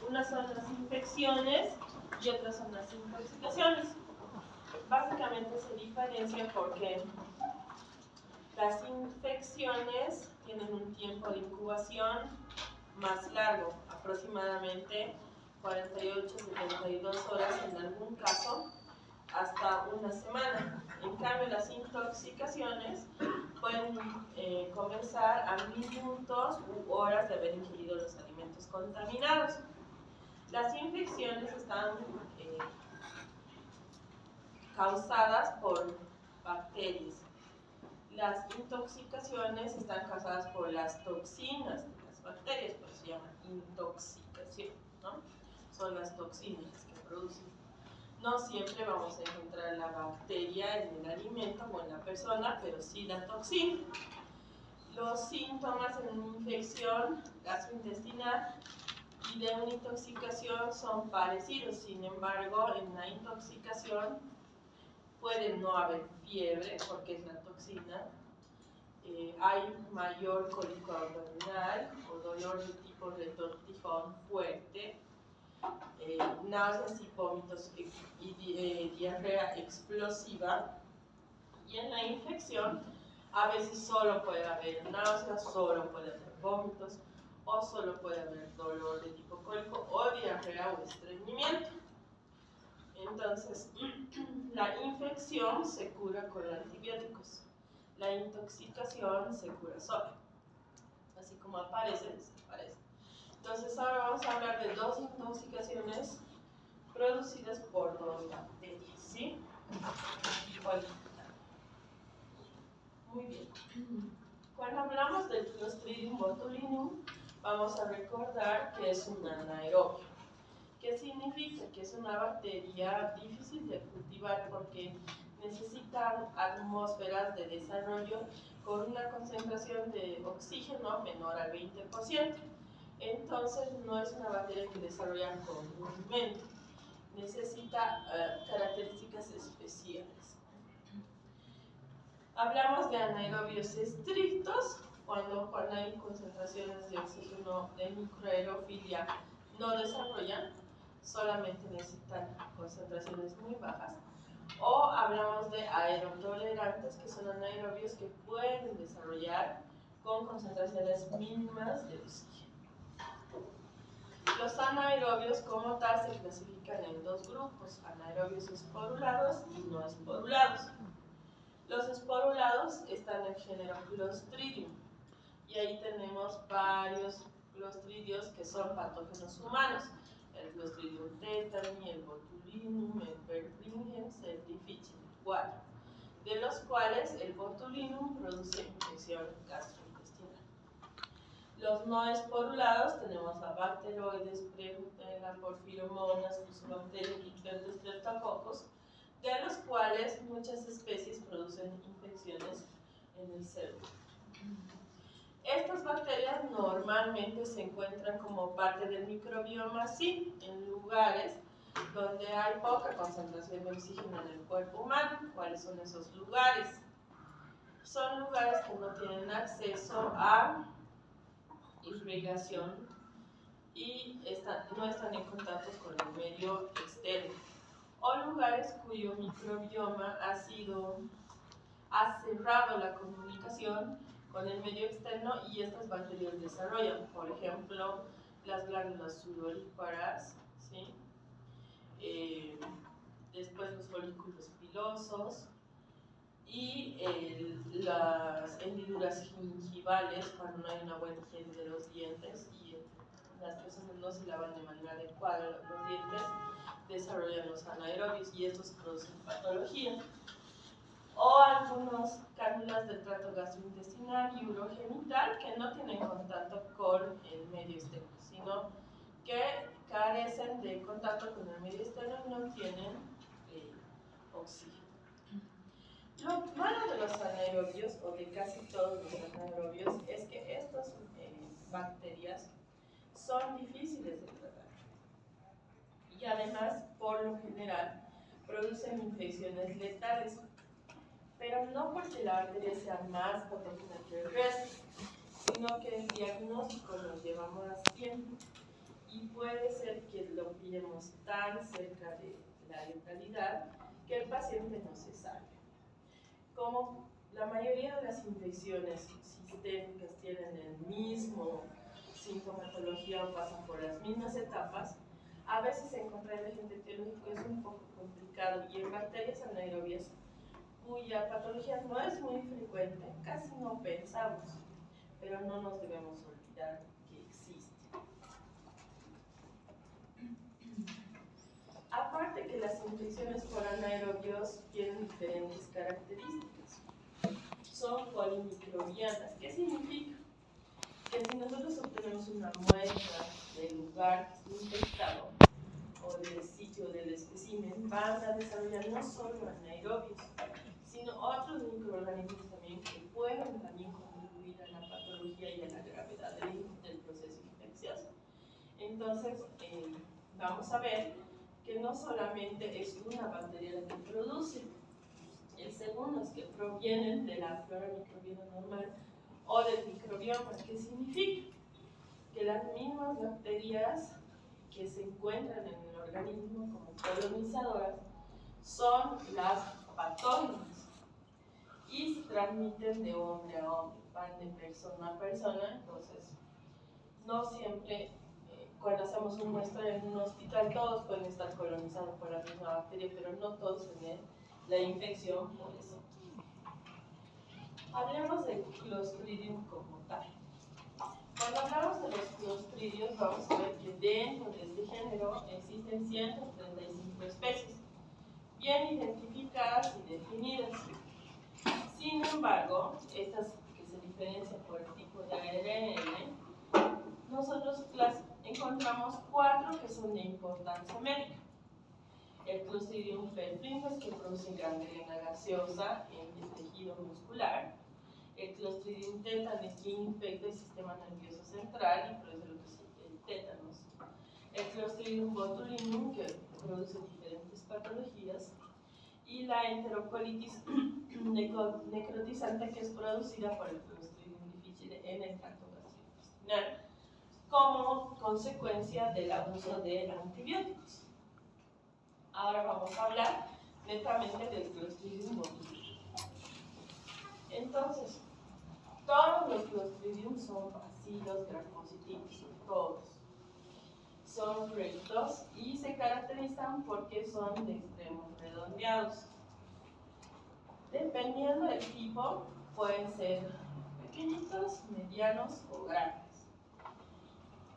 Unas son las infecciones y otras son las intoxicaciones. Básicamente se diferencia porque las infecciones tienen un tiempo de incubación más largo, aproximadamente 48-72 horas en algún caso, hasta una semana. En cambio, las intoxicaciones pueden comenzar a minutos u horas de haber ingerido los alimentos contaminados. Las infecciones están causadas por bacterias. Las intoxicaciones están causadas por las toxinas de las bacterias, por eso se llama intoxicación, ¿no? Son las toxinas las que producen. No siempre vamos a encontrar la bacteria en el alimento o en la persona, pero sí la toxina. Los síntomas en una infección gastrointestinal y de una intoxicación son parecidos. Sin embargo, en la intoxicación puede no haber fiebre porque es la toxina. Hay mayor cólico abdominal o dolor de tipo retortijón fuerte, náuseas y vómitos y diarrea explosiva. Y en la infección a veces solo puede haber náuseas, solo puede haber vómitos o solo puede haber dolor de tipo cólico o diarrea o estreñimiento. Entonces, la infección se cura con antibióticos. La intoxicación se cura sola. Así como aparece, desaparece. Entonces, ahora vamos a hablar de dos intoxicaciones producidas por dos bacterias, ¿sí? Muy bien. Cuando hablamos del Clostridium botulinum, vamos a recordar que es un anaerobio. ¿Qué significa? Que es una bacteria difícil de cultivar porque necesitan atmósferas de desarrollo con una concentración de oxígeno menor al 20%. Entonces, no es una bacteria que desarrolla comúnmente. Necesita características especiales. Hablamos de anaerobios estrictos, cuando hay concentraciones de oxígeno de microaerofilia no desarrollan, solamente necesitan concentraciones muy bajas. O hablamos de aerotolerantes, que son anaerobios que pueden desarrollar con concentraciones mínimas de oxígeno. Los anaerobios como tal se clasifican en dos grupos, anaerobios esporulados y no esporulados. Los esporulados están en el género Clostridium y ahí tenemos varios clostridios que son patógenos humanos: el Clostridium tetani, el botulinum, el Vibringens, el difficile, de los cuales el botulinum produce infección gastrointestinal. Los no esporulados tenemos a bacteroides, Prevotella, porfiromonas, fusobacterias y streptococos, de los cuales muchas especies producen infecciones en el cerebro. Estas bacterias normalmente se encuentran como parte del microbioma, sí, en lugares donde hay poca concentración de oxígeno en el cuerpo humano. ¿Cuáles son esos lugares? Son lugares que no tienen acceso a irrigación y no están en contacto con el medio externo, o lugares cuyo microbioma ha cerrado la comunicación con el medio externo y estas bacterias desarrollan, por ejemplo, las glándulas sudoríparas, ¿sí? Después los folículos pilosos y las hendiduras gingivales, cuando no hay una buena higiene de los dientes y las personas no se lavan de manera adecuada los dientes, desarrollan los anaerobios y estos producen patología. O algunas cánulas del tracto gastrointestinal y urogenital que no tienen contacto con el medio externo, sino que carecen de contacto con el medio externo y no tienen oxígeno. Lo malo de los anaerobios, o de casi todos los anaerobios, es que estas bacterias son difíciles de tratar y además, por lo general, producen infecciones letales, pero no porque la bacteria sea más patógena que el resto, sino que el diagnóstico nos lleva más tiempo y puede ser que lo pillemos tan cerca de la letalidad que el paciente no se salve. Como la mayoría de las infecciones sistémicas tienen el mismo sintomatología o pasan por las mismas etapas, a veces encontrar el agente etiológico es un poco complicado, y en bacterias anaerobias cuya patología no es muy frecuente, casi no pensamos, pero no nos debemos olvidar que existe. Aparte que las infecciones por anaerobios tienen diferentes características. Son polimicrobianas. ¿Qué significa? Que si nosotros obtenemos una muestra del lugar infectado o del sitio del espécimen, van a desarrollar no solo anaerobios, sino otros microorganismos también que pueden también contribuir a la patología y a la gravedad del proceso infeccioso. Entonces, vamos a ver que no solamente es una bacteria la que produce. El segundo es que provienen de la flora microbiana normal o del microbioma. ¿Qué significa? Que las mismas bacterias que se encuentran en el organismo como colonizadoras son las patógenas y se transmiten de hombre a hombre, van de persona a persona. Entonces, no siempre, cuando hacemos un muestreo en un hospital, todos pueden estar colonizados por la misma bacteria, pero no todos tienen la infección por eso. Hablemos del Clostridium como tal. Cuando hablamos de los clostridios, vamos a ver que dentro de este género existen 135 especies, bien identificadas y definidas. Sin embargo, estas que se diferencian por el tipo de ARN, nosotros las encontramos 4 que son de importancia médica. El Clostridium perfringens, que produce gangrena gaseosa en el tejido muscular. El Clostridium tetani, que infecta el sistema nervioso central y produce lo que es el tétanos. El Clostridium botulinum, que produce diferentes patologías. Y la enterocolitis necrotizante, que es producida por el Clostridium difficile en el tracto gastrointestinal como consecuencia del abuso de antibióticos. Ahora vamos a hablar netamente del Clostridium botulinum. Entonces, todos los Clostridium son bacilos gram positivos, todos. Son rectos y se caracterizan porque son de extremos redondeados. Dependiendo del tipo, pueden ser pequeñitos, medianos o grandes.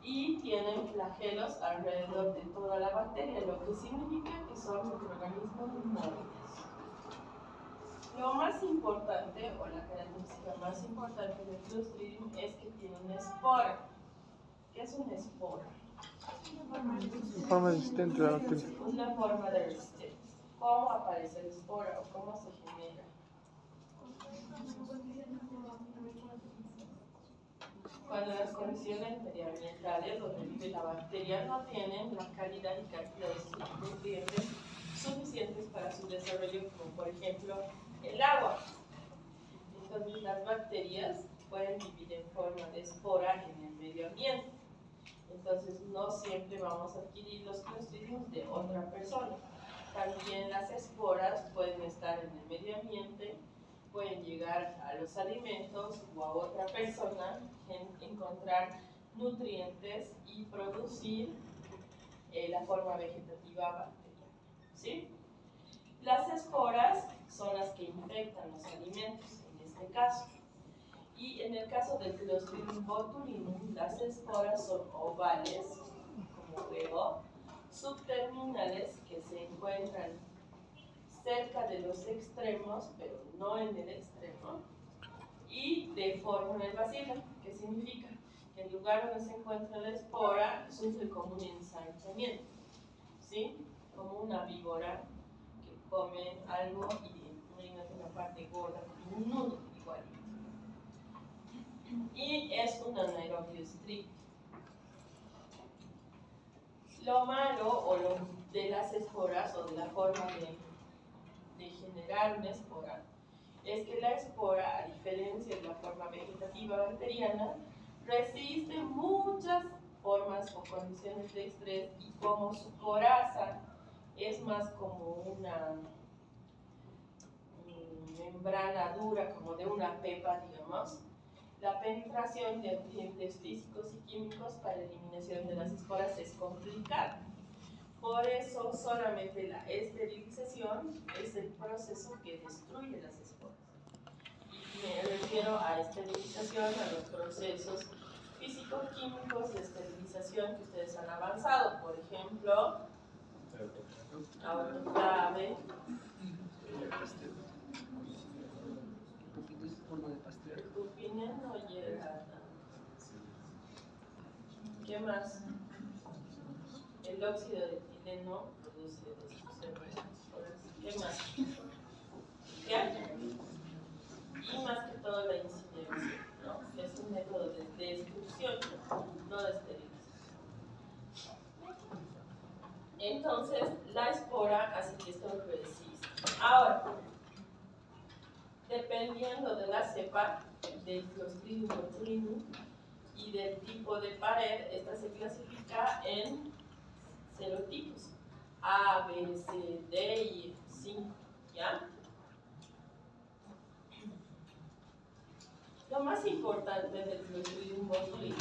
Y tienen flagelos alrededor de toda la bacteria, lo que significa que son microorganismos móviles. Lo más importante, o la característica más importante del Clostridium, es que tiene una espora. ¿Qué es una espora? Una forma resistente de la bacteria. Una forma de resistencia. ¿Cómo aparece la espora o cómo se genera? Cuando las condiciones medioambientales donde vive la bacteria no tienen la calidad y cantidad de nutrientes suficientes para su desarrollo, como por ejemplo el agua. Entonces las bacterias pueden vivir en forma de espora en el medio ambiente. Entonces no siempre vamos a adquirir los Clostridium de otra persona. También las esporas pueden estar en el medio ambiente, pueden llegar a los alimentos o a otra persona, encontrar nutrientes y producir la forma vegetativa bacteriana. ¿Sí? Las esporas son las que infectan los alimentos, en este caso. Y en el caso del Clostridium botulinum, las esporas son ovales, como huevo, subterminales, que se encuentran cerca de los extremos, pero no en el extremo, y de forma en el bacilo, que significa que el lugar donde se encuentra la espora sufre como un ensanchamiento, ¿sí? Como una víbora que come algo y en una parte gorda, como un nudo igual. Y es un anaerobio estricto. Lo malo o lo de las esporas o de la forma de generar una espora es que la espora, a diferencia de la forma vegetativa bacteriana, resiste muchas formas o condiciones de estrés, y como su coraza es más como una membrana dura, como de una pepa, digamos, la penetración de agentes físicos y químicos para la eliminación de las esporas es complicada. Por eso solamente la esterilización es el proceso que destruye las esporas. Y me refiero a esterilización, a los procesos físico-químicos de esterilización que ustedes han avanzado. Por ejemplo, autoclave, el pupinen no llega. ¿Qué más? El óxido de etileno produce destrucción de esporas. ¿Qué más? ¿Qué? Y más que todo la incineración, ¿no? Que es un método de destrucción, no de esterilización. Entonces, la espora hace que esto resista. Ahora, dependiendo de la cepa, del Clostridium botulinum y del tipo de pared, esta se clasifica en serotipos A, B, C, D y 5, ¿ya? Lo más importante del Clostridium botulinum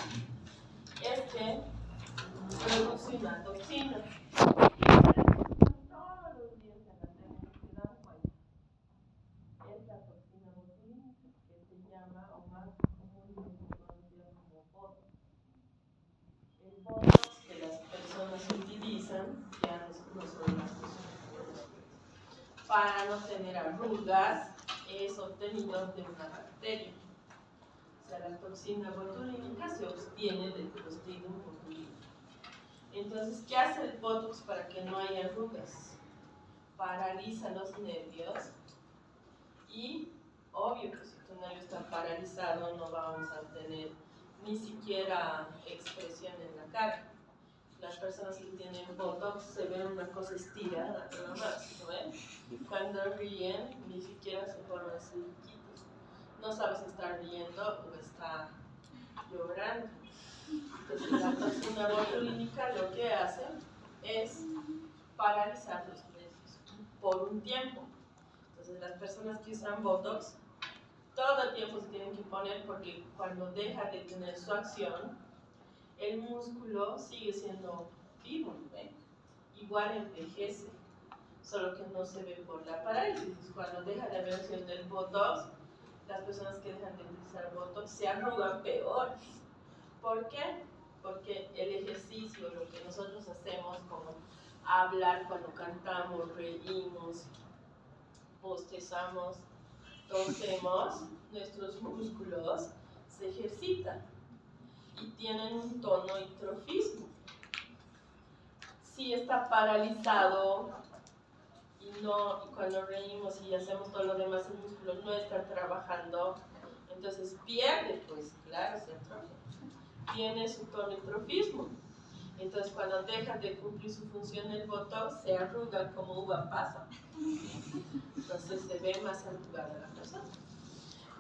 es que produce una toxina. Todos los días en la tele se dan cuenta. Es la toxina botulínica, que se llama, o más comúnmente conocida como Botox. El Botox que las personas utilizan, ya no son las personas, para no tener arrugas, es obtenido de una bacteria. O sea, la toxina botulínica se obtiene del Clostridium botulinum. Entonces, ¿qué hace el Botox para que no haya arrugas? Paraliza los nervios y, obvio que si tu nervio está paralizado no vamos a tener ni siquiera expresión en la cara. Las personas que tienen Botox se ven una cosa estirada, nada más, ¿no ven? Cuando ríen ni siquiera se forman cirquitos. No sabes si está riendo o está llorando. Entonces la toxina botulínica lo que hace es paralizar los nervios por un tiempo. Entonces las personas que usan Botox todo el tiempo se tienen que poner, porque cuando deja de tener su acción, el músculo sigue siendo vivo, ¿eh? Igual envejece, solo que no se ve por la parálisis. Cuando deja de haber acción del Botox, las personas que dejan de utilizar Botox se arrugan peor. ¿Por qué? Porque el ejercicio, lo que nosotros hacemos, como hablar cuando cantamos, reímos, bostezamos, tosemos, nuestros músculos se ejercitan y tienen un tono hitrofismo. Si está paralizado y cuando reímos y hacemos todo lo demás, el músculo no está trabajando, entonces pierde, pues claro, se atrofia. Tiene su tono hitrofismo. Entonces cuando deja de cumplir su función el Botox, se arruga como uva pasa. Entonces se ve más arrugada la persona.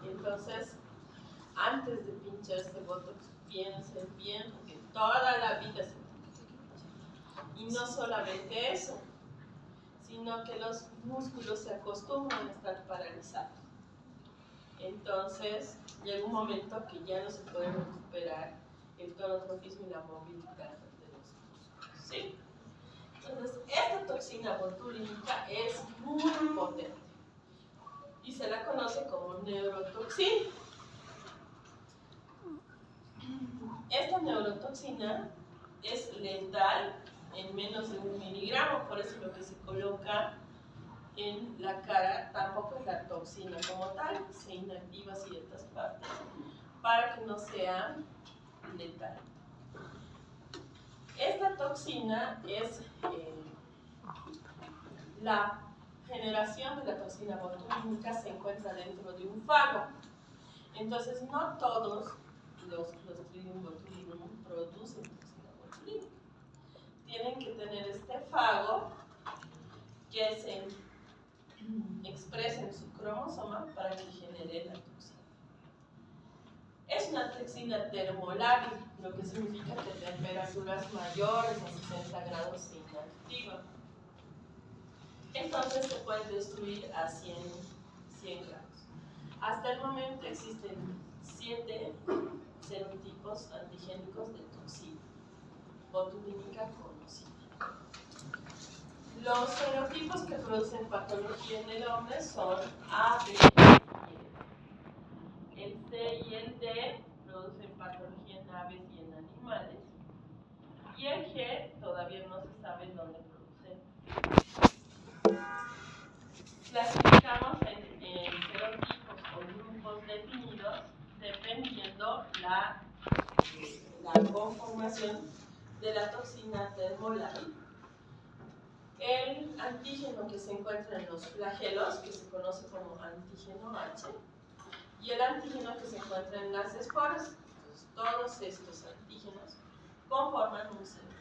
Entonces, antes de pincharse Botox, piensen bien que toda la vida se tiene que pinchar. Y no solamente eso, sino que los músculos se acostumbran a estar paralizados. Entonces, llega un momento que ya no se puede recuperar el tonotrofismo y la movilidad de los músculos, ¿sí? Entonces, esta toxina botulínica es muy potente y se la conoce como neurotoxina. Esta neurotoxina es letal en menos de 1 miligramo, por eso lo que se coloca en la cara tampoco es la toxina como tal, se inactiva ciertas partes para que no sea letal. Esta toxina es la generación de la toxina botulínica se encuentra dentro de un fago. Entonces, no todos los Clostridium botulinum producen toxina botulínica. Tienen que tener este fago que se expresa en su cromosoma para que genere la toxina. Es es una toxina termolábil, lo que significa que temperaturas mayores a 60 grados inactiva. Entonces se puede destruir a 100 grados. Hasta el momento existen 7 serotipos antigénicos de toxina botulínica conocida. Los serotipos que producen patología en el hombre son A, B y E. El C y el D producen patología en aves y en animales. Y el G todavía no se sabe dónde produce. Clasificamos en serotipos o grupos definidos dependiendo la conformación de la toxina termolábil. El antígeno que se encuentra en los flagelos, que se conoce como antígeno H, y el antígeno que se encuentra en las esporas. Entonces, todos estos antígenos conforman un serotipo.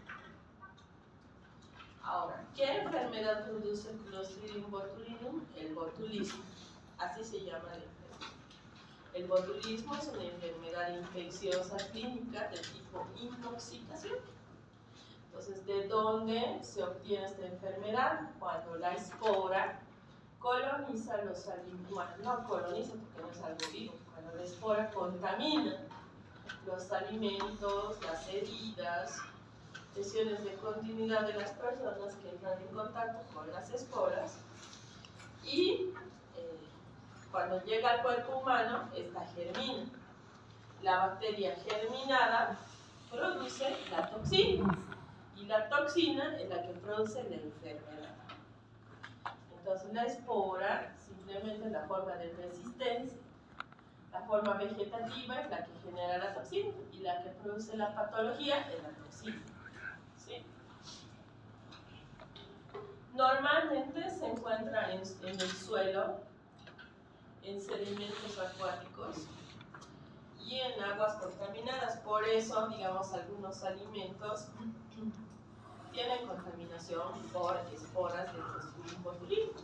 Ahora, ¿qué enfermedad produce el Clostridium botulinum? El botulismo, así se llama la enfermedad. El botulismo es una enfermedad infecciosa clínica de tipo intoxicación. Entonces, ¿de dónde se obtiene esta enfermedad? Cuando la espora coloniza los alimentos, bueno, no coloniza porque no es algo vivo, cuando la espora contamina los alimentos, las heridas, lesiones de continuidad de las personas que entran en contacto con las esporas y cuando llega al cuerpo humano, esta germina. La bacteria germinada produce la toxina y la toxina es la que produce la enfermedad. Entonces la espora simplemente es la forma de resistencia. La forma vegetativa es la que genera la toxina y la que produce la patología es la toxina. ¿Sí? Normalmente se encuentra en el suelo, en sedimentos acuáticos y en aguas contaminadas. Por eso, digamos, algunos alimentos tienen contaminación por esporas de Clostridium botulinum.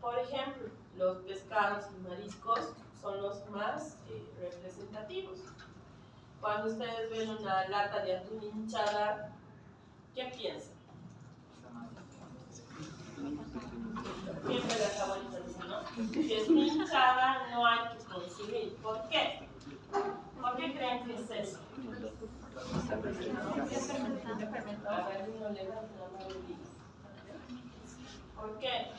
Por ejemplo, los pescados y mariscos son los más representativos. Cuando ustedes ven una lata de atún hinchada, ¿qué piensan? Siempre las abuelitas dicen, ¿no? Si es hinchada, no hay que consumir. ¿Por qué? ¿Por qué creen que es eso? ¿Por qué?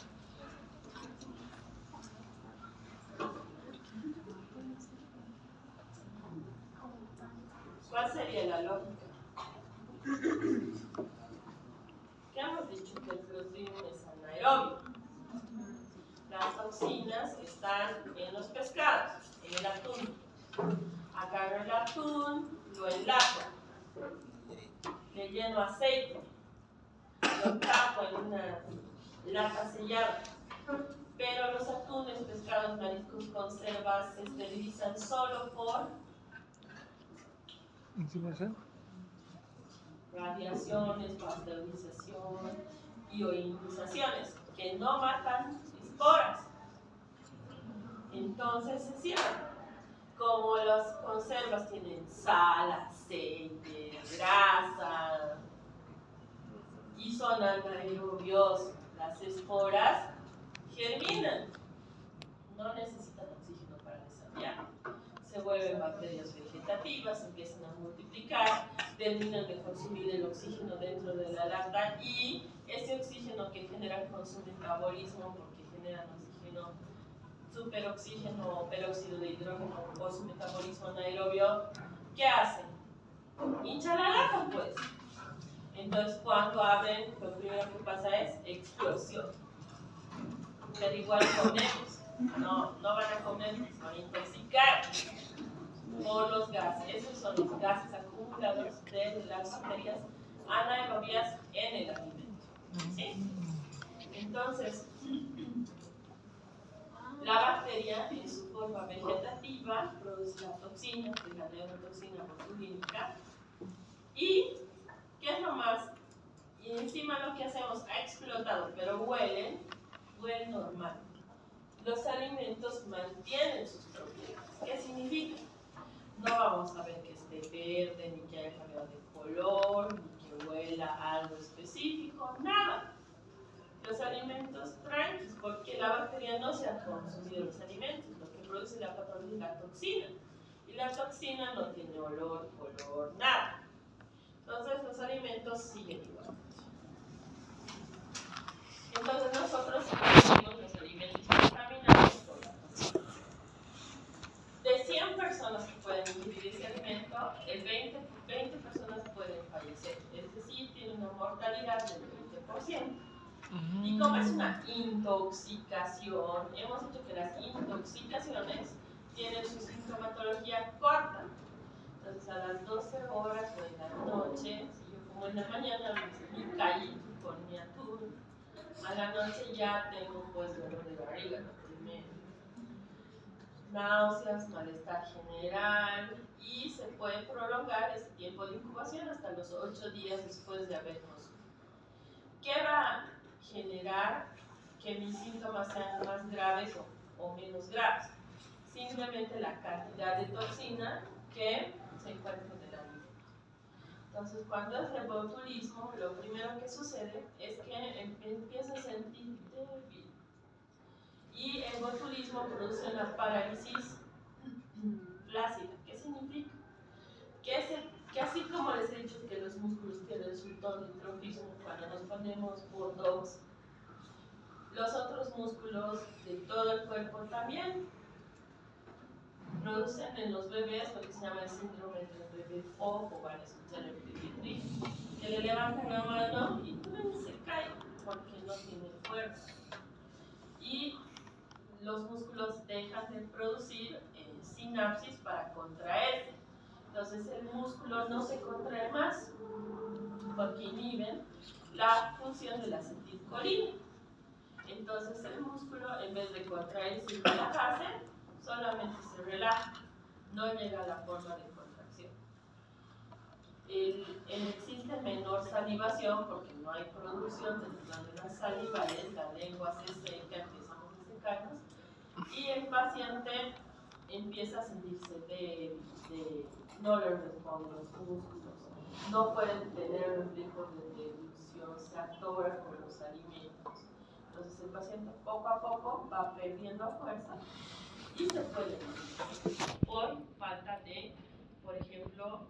¿Cuál sería la lógica? ¿Qué hemos dicho? Que el Clostridium es anaerobio. Las toxinas están en los pescados, en el atún. Agarro el atún, lo enlato, le lleno aceite, lo tapo en una lata sellada. Pero los atunes, pescados, mariscos, conservas se esterilizan solo por radiaciones, pasteurización y ionizaciones que no matan esporas. Entonces se cierran. Como las conservas tienen sal, aceite, grasa y son anaerobios, las esporas germinan. No necesitan oxígeno para desarrollar. Se vuelven bacterias vegetativas, empiezan a multiplicar, terminan de consumir el oxígeno dentro de la lata y ese oxígeno que generan con su metabolismo, porque generan oxígeno, superoxígeno o peróxido de hidrógeno o su metabolismo anaerobio, ¿qué hacen? Hinchan la lata, pues. Entonces, cuando abren, lo primero que pasa es explosión. Pero igual comemos. No van a comer, se van a intoxicar por los gases. Esos son los gases acumulados de las bacterias anaerobias en el alimento. ¿Sí? Entonces, la bacteria en su forma vegetativa produce la toxina, que es la neurotoxina botulínica. ¿Y qué es lo más? Y encima lo que hacemos ha explotado, pero huelen normal. Los alimentos mantienen sus propiedades. ¿Qué significa? no vamos a ver que esté verde, ni que haya cambiado de color, ni que huela a algo específico, nada. Los alimentos tranquilos, porque la bacteria no se ha consumido los alimentos, lo que produce la patología es la toxina. Y la toxina no tiene olor, color, nada. Entonces los alimentos siguen igual. Entonces nosotros consumimos los alimentos contaminados por la toxina. De 100 personas que pueden ingerir ese alimento, el 20 personas pueden fallecer. Es decir, tiene una mortalidad del 20%. Y como es una intoxicación, hemos dicho que las intoxicaciones tienen su sintomatología corta. Entonces a las 12 horas o en la noche, si yo como en la mañana mi callito con mi atún, a la noche ya tengo pues dolor de barriga, lo primero. Náuseas, malestar general, y se puede prolongar ese tiempo de incubación hasta los 8 días después de haber consumido. ¿Qué va a generar que mis síntomas sean más graves o menos graves? Simplemente la cantidad de toxina que se encuentra en el alimento. Entonces, cuando es rebotulismo, lo primero que sucede es que empieza a sentir débil. Y el botulismo produce una parálisis flácida. ¿Qué significa? Que así como les he dicho que los músculos pierden su tono y trofismo cuando nos ponemos botox, los otros músculos de todo el cuerpo también producen en los bebés lo que se llama el síndrome del bebé FOB, o van a escuchar el pediatría, que le levantan la mano y se cae porque no tiene fuerza. Y los músculos dejan de producir sinapsis para contraerse. Entonces el músculo no se contrae más porque inhiben la función de la acetilcolina. Entonces el músculo, en vez de contraerse y relajarse, solamente se relaja, no llega a la forma de contracción. Existe menor salivación porque no hay producción de la saliva, la lengua se seca, empezamos a secarnos, y el paciente empieza a sentirse débil, no le responden los músculos, no pueden tener reflejos de deglución, se atora con los alimentos. Entonces el paciente poco a poco va perdiendo fuerza y se puede morir por falta de, por ejemplo,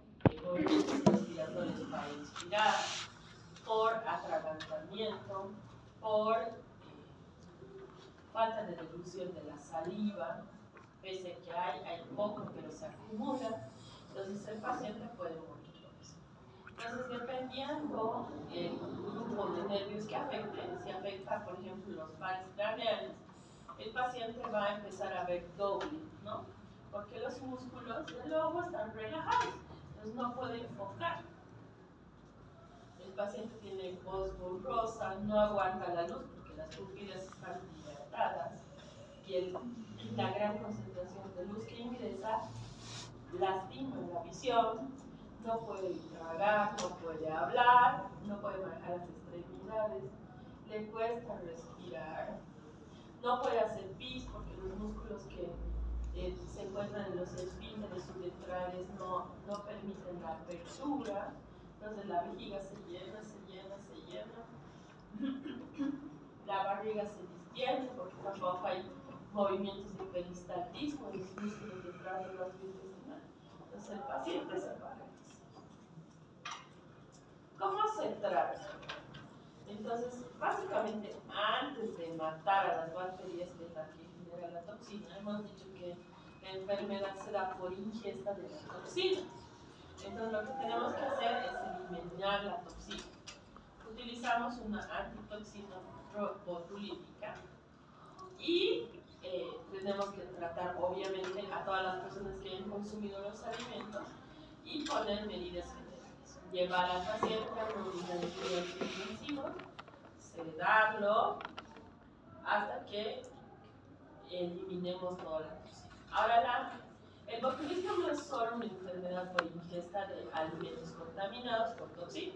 movimientos respiratorios para inspirar, por atragantamiento, por falta de deglución de la saliva, pese que hay poco pero se acumula, entonces el paciente puede morir por eso. Entonces, dependiendo el grupo de nervios que afecte, si afecta, por ejemplo, los pares craneales, el paciente va a empezar a ver doble, ¿no? Porque los músculos del ojo están relajados, entonces no puede enfocar. El paciente tiene voz borrosa, no aguanta la luz porque las pupilas están dilatadas y la gran concentración de luz que ingresa lastima la visión, no puede tragar, no puede hablar, no puede manejar las extremidades, le cuesta respirar, no puede hacer pis porque los músculos que se encuentran en los esfínteres subventrales no permiten la apertura, entonces la vejiga se llena, la barriga se distiende porque tampoco hay movimientos de peristaltismo en los músculos detrás de los intestinales. Entonces el paciente se paraliza. ¿Cómo se trata? Entonces, básicamente, antes de matar a las bacterias, que es la que genera la toxina, hemos dicho que la enfermedad se da por ingesta de la toxina. Entonces, lo que tenemos que hacer es eliminar la toxina. Utilizamos una antitoxina botulínica y tenemos que tratar, obviamente, a todas las personas que hayan consumido los alimentos y poner medidas generales. Llevar al paciente a una unidad de cuidados intensivos, sedarlo hasta que eliminemos toda la toxina. Ahora, el botulismo no es solo una enfermedad por ingesta de alimentos contaminados por toxina,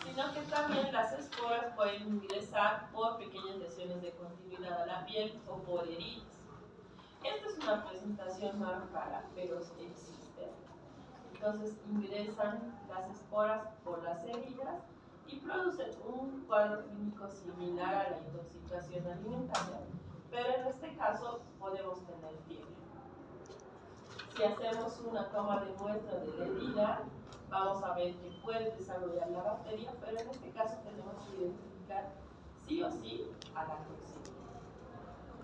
sino que también las esporas pueden ingresar por pequeñas lesiones de continuidad a la piel o por heridas. Esta es una presentación más rara, pero existe. Entonces ingresan las esporas por las heridas y producen un cuadro clínico similar a la intoxicación alimentaria, pero en este caso podemos tener fiebre. Si hacemos una toma de muestra de la herida, vamos a ver que puede desarrollar la bacteria, pero en este caso tenemos que identificar sí o sí a la toxina.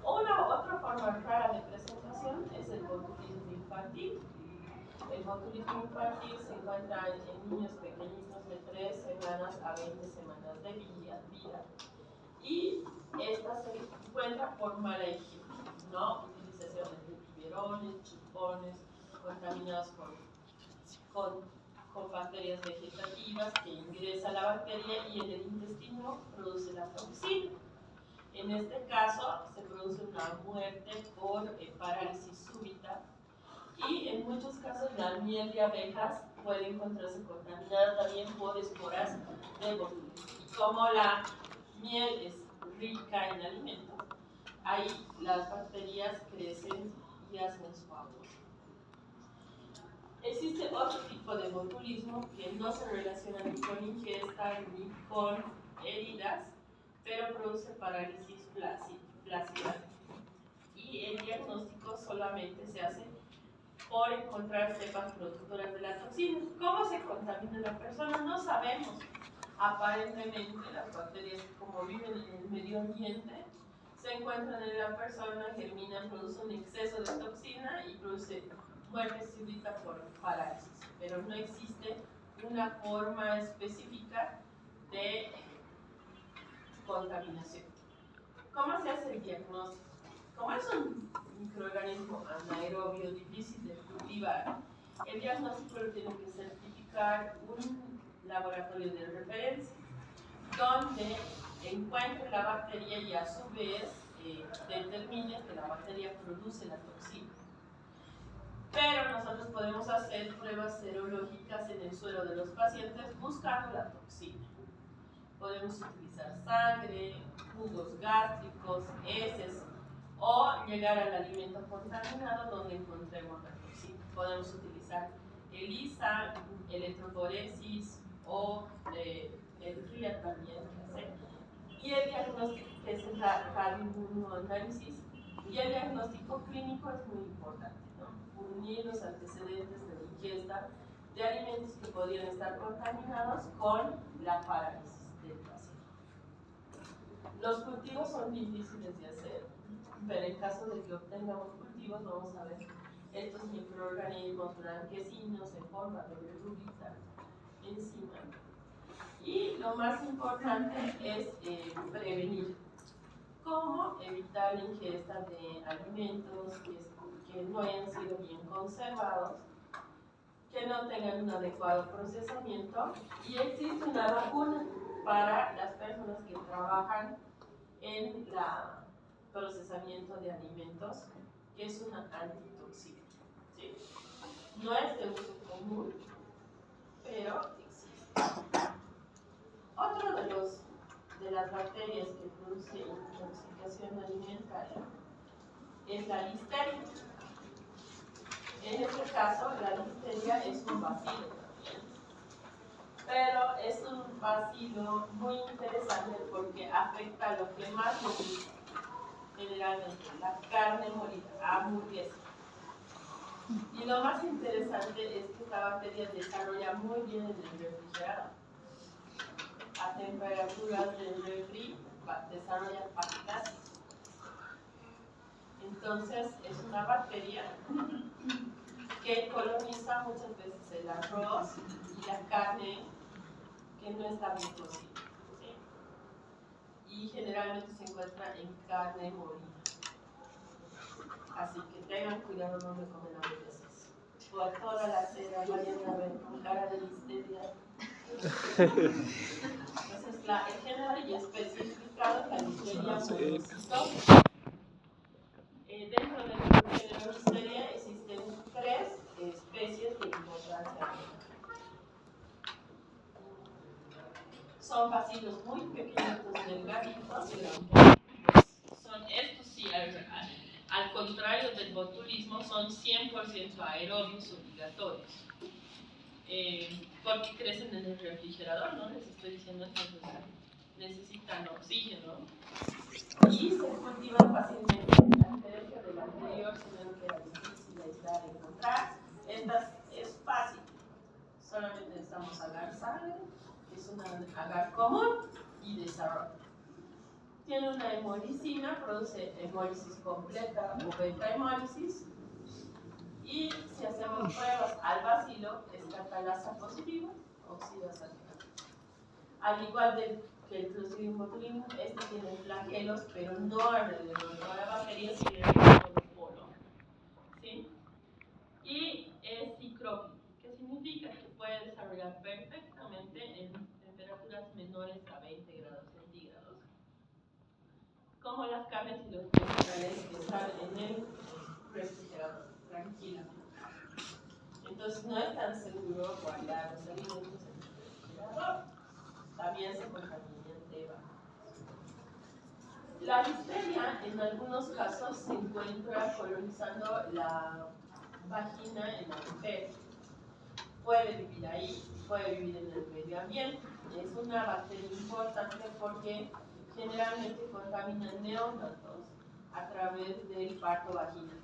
Otra forma clara de presentación es el botulismo infantil. El botulismo infantil se encuentra en niños pequeñitos de 3 semanas a 20 semanas de vida, y esta se encuentra por mala higiene, ¿no? Utilización de biberones, chupones, contaminados con bacterias vegetativas que ingresa la bacteria y en el intestino produce la toxina. En este caso se produce una muerte por parálisis súbita y en muchos casos la miel de abejas puede encontrarse contaminada también por esporas de botulismo. Y como la miel es rica en alimentos, ahí las bacterias crecen y hacen su agua. Existe otro tipo de botulismo que no se relaciona ni con ingesta ni con heridas, pero produce parálisis flácida. Y el diagnóstico solamente se hace por encontrar cepas productoras de la toxina. ¿Cómo se contamina la persona? No sabemos. Aparentemente las bacterias, como viven en el medio ambiente, se encuentran en la persona, germinan, producen un exceso de toxina y produce muerte súbita por parálisis. Pero no existe una forma específica de contaminación. ¿Cómo se hace el diagnóstico? Como es un microorganismo anaerobio difícil de cultivar, el diagnóstico lo tiene que certificar un laboratorio de referencia, donde encuentre la bacteria y a su vez determine que la bacteria produce la toxina. Pero nosotros podemos hacer pruebas serológicas en el suero de los pacientes buscando la toxina. Podemos utilizar sangre, jugos gástricos, heces o llegar al alimento contaminado donde encontremos la toxina. Podemos utilizar ELISA, electroforesis o el RIA también, y el diagnóstico, que es el radioimmunoanálisis, y el diagnóstico clínico es muy importante, ¿no? Unir los antecedentes de ingesta de alimentos que podrían estar contaminados con la parálisis del paciente. Los cultivos son difíciles de hacer, pero en caso de que obtengamos cultivos, vamos a ver estos microorganismos blanquecinos en forma de verruguita encima. Y lo más importante es prevenir. ¿Cómo evitar la ingesta de alimentos que no hayan sido bien conservados, que no tengan un adecuado procesamiento? Y existe una vacuna para las personas que trabajan en el procesamiento de alimentos, que es una antitoxina, ¿sí? No es de uso común, pero existe. Otro de las bacterias que produce intoxicación alimentaria es la listeria. En este caso, la listeria es un bacilo también, pero es un bacilo muy interesante porque afecta a lo que más nos gusta, generalmente la carne molida, hamburguesa. Y lo más interesante es que esta bacteria desarrolla muy bien en el refrigerador. A temperaturas del refri desarrolla paquilasis. Entonces es una bacteria que coloniza muchas veces el arroz y la carne que no está bien cocida, ¿sí? Y generalmente se encuentra en carne molida. Así que tengan cuidado, no me comen hamburguesas. Por toda la cena vayan a ver con cara de listeria. Entonces el género y especificado es la listeria monocytosis. Dentro del género listeria existen 3 especies de importancia. Son bacilos muy pequeñitos, delgaditos, son estos sí, al contrario del botulismo, son 100% aerobios obligatorios. porque crecen en el refrigerador, ¿no? Les estoy diciendo, entonces necesitan oxígeno y se cultivan fácilmente. A diferencia del anterior, sino que era difícil aislar y encontrar, esta es fácil. Solamente necesitamos agar sangre, que es un agar común, y desarrollo. Tiene una hemolicina, produce hemólisis completa o beta hemólisis. Y si hacemos pruebas al bacilo, es catalasa positiva, oxidasa negativa. Al igual que el Clostridium botulinum, este tiene flagelos, pero no alrededor. Toda la bacteria tiene un polo. ¿Sí? Y es ciclófilo, que significa que puede desarrollar perfectamente en temperaturas menores a 20 grados centígrados. Como las carnes y los vegetales que están en el refrigerador, tranquilamente. Entonces no es tan seguro guardar los alimentos en el refrigerador. También se contaminan de bacterias. La listeria en algunos casos se encuentra colonizando la vagina en la mujer. Puede vivir ahí, puede vivir en el medio ambiente. Es una bacteria importante porque generalmente contaminan neonatos a través del parto vaginal.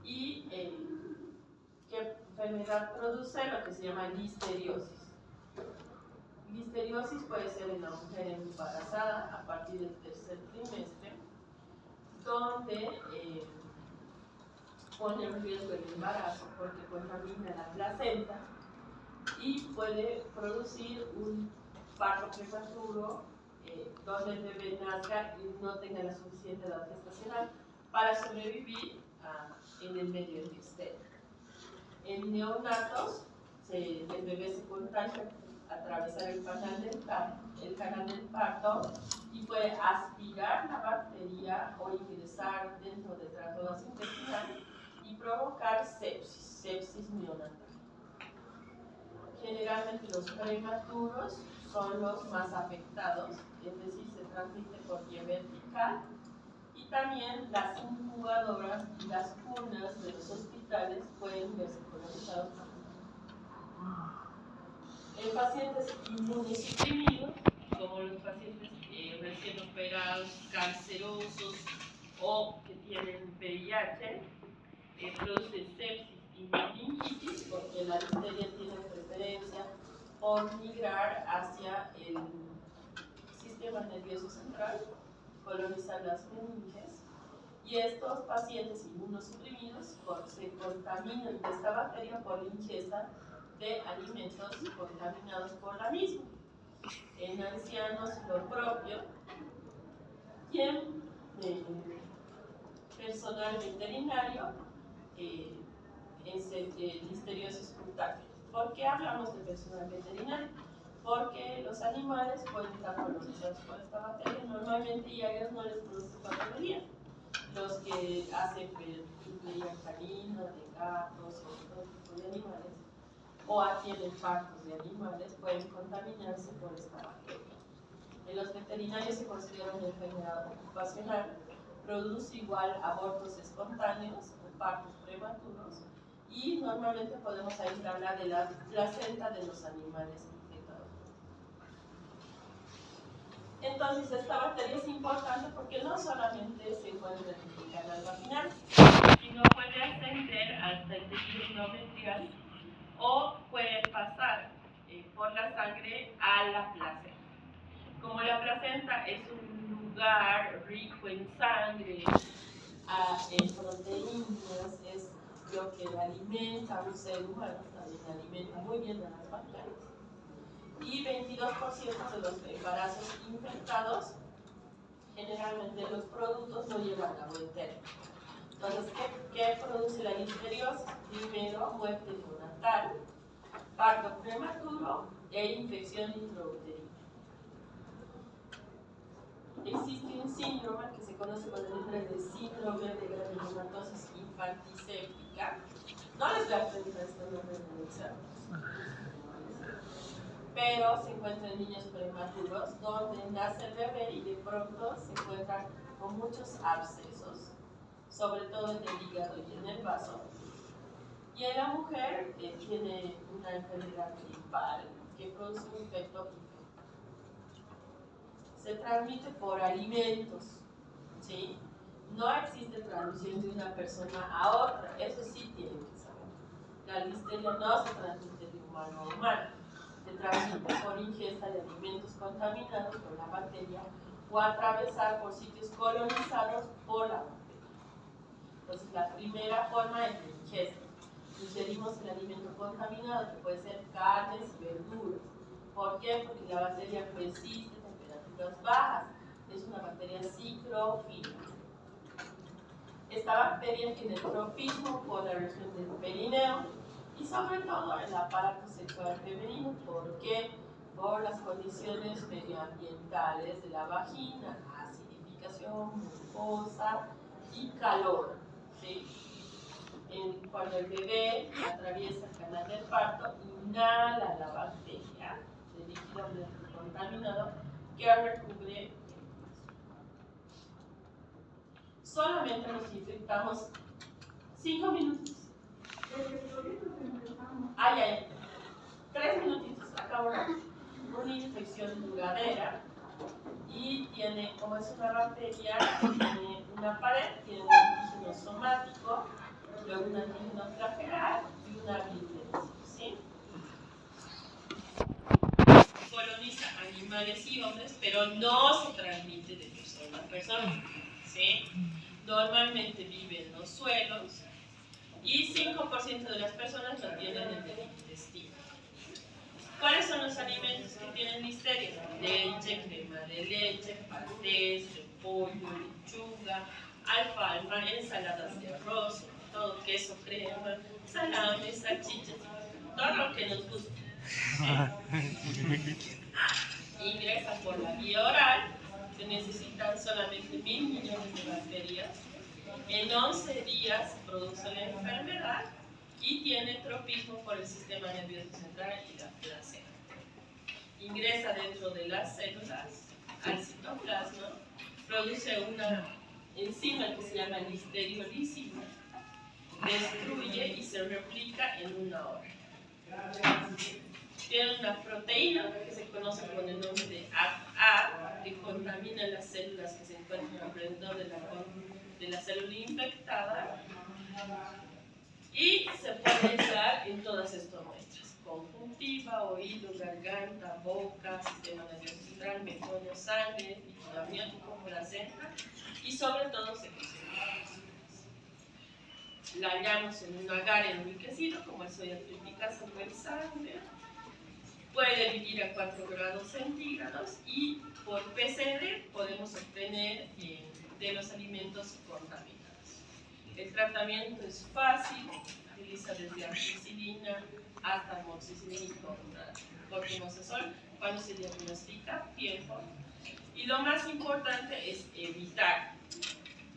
Y ¿qué enfermedad produce? Lo que se llama listeriosis. Listeriosis puede ser en la mujer embarazada a partir del tercer trimestre, donde pone en riesgo el embarazo porque contamina la placenta y puede producir un parto prematuro donde el bebé nazca y no tenga la suficiente edad gestacional para sobrevivir en el medio estéril. En neonatos, el bebé se contagia al atravesar el canal del parto y puede aspirar la bacteria o ingresar dentro del tracto gastrointestinal y provocar sepsis neonatal. Generalmente los prematuros son los más afectados, es decir, se transmite por vía vertical, y también las incubadoras y las cunas de los hospitales pueden verse colonizados. En pacientes inmunosuprimidos, como los pacientes recién operados, cancerosos o que tienen VIH, produce sepsis y meningitis porque la listeria tiene preferencia por migrar hacia el sistema nervioso central, colonizar las meninges, y estos pacientes inmunosuprimidos se contaminan de esta bacteria por la ingesta de alimentos contaminados por la misma. En ancianos lo propio, y en personal veterinario es listeriosis cutánea. ¿Por qué hablamos de personal veterinario? Porque los animales pueden estar colonizados por esta bacteria normalmente y a ellos no les produce patología. Los que hacen peluquería canina, de gatos o otro tipo de animales, o atienden partos de animales, pueden contaminarse por esta bacteria. En los veterinarios se considera una enfermedad ocupacional, produce igual abortos espontáneos o partos prematuros, y normalmente podemos aislarla de la placenta de los animales infectados. Entonces, esta bacteria es importante porque no solamente se encuentra en el canal vaginal, sino puede ascender hasta el tejido endometrial o puede pasar por la sangre a la placenta. Como la placenta es un lugar rico en sangre, en proteínas, es lo que alimenta a un ser humano, también alimenta muy bien a las bacterias. Y 22% de los embarazos infectados, generalmente los productos no llevan agua entera. Entonces, ¿qué produce la listeriosis? Primero, muerte neonatal, parto prematuro e infección intrauterina. Existe un síndrome que se conoce con el nombre de síndrome de granulomatosis infantiséptica. No les voy a preguntar este nombre en el examen, pero se encuentra en niños prematuros donde nace el bebé y de pronto se encuentran con muchos abscesos, sobre todo en el hígado y en el vaso, Y en la mujer tiene una enfermedad gripal que produce un efecto infeccioso. Se transmite por alimentos, ¿sí? No existe transmisión de una persona a otra, eso sí tienen que saber. La listeria no se transmite de humano a humano, se transmite por ingesta de alimentos contaminados por la bacteria o atravesar por sitios colonizados por la bacteria. Entonces, la primera forma es de ingesta. Ingerimos el alimento contaminado, que puede ser carnes y verduras. ¿Por qué? Porque la bacteria persiste a temperaturas bajas. Es una bacteria ciclófila. Esta bacteria tiene tropismo por la región del perineo y sobre todo el aparato sexual femenino. ¿Por qué? Por las condiciones medioambientales de la vagina, acidificación, mucosa y calor. ¿Sí? Cuando el bebé atraviesa el canal del parto, inhala la bacteria de líquido contaminado que recubre el vaso. Solamente nos infectamos 5 minutos. Ay, 3 minutitos, acabo una infección duradera y tiene, como es una bacteria, tiene una pared, tiene un antígeno somático, luego un antígeno flagelar y una virulencia, ¿sí? Coloniza animales y hombres, pero no se transmite de persona a persona, ¿sí? Normalmente vive en los suelos y 5% de las personas lo tienen en el intestino. ¿Cuáles son los alimentos que tienen listeria? Leche, crema de leche, pastés, pollo, lechuga, alfalfa, ensaladas de arroz, todo queso, crema, salames, salchichas, todo lo que nos gusta. Ingresa por la vía oral, se necesitan solamente 1000 millones de bacterias. En 11 días produce la enfermedad y tiene tropismo por el sistema nervioso central y la placenta. Ingresa dentro de las células al citoplasma, produce una enzima que se llama listeriolísina, destruye y se replica en 1 hora. Tiene una proteína que se conoce con el nombre de AA, que contamina las células que se encuentran alrededor de la célula infectada y se puede usar en todas estas muestras: conjuntiva, oído, garganta, boca, sistema nervioso central, mejillones, sangre, líquido amniótico, placenta y sobre todo secreción. La hallamos en un agar enriquecido como el soya tríptica super sangre. Puede vivir a 4 grados centígrados y por PCR podemos obtener de los alimentos contaminados. El tratamiento es fácil, utiliza desde ampicilina hasta amoxicilina y cotrimazole cuando se diagnostica tiempo. Y lo más importante es evitar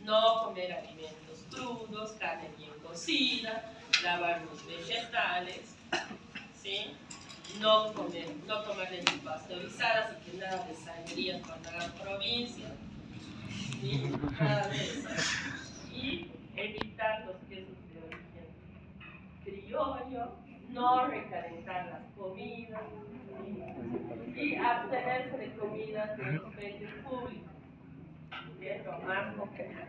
no comer alimentos crudos, carne bien cocida, lavar los vegetales, ¿sí? No tomar leche pasteurizada, así que nada de sangrías cuando hagan provincia, ¿sí? Nada de eso. Y evitar los quesos de origen criollo, no recalentar las comidas, ¿sí? Y abstenerse de comidas de los precios públicos, que es lo más complicado.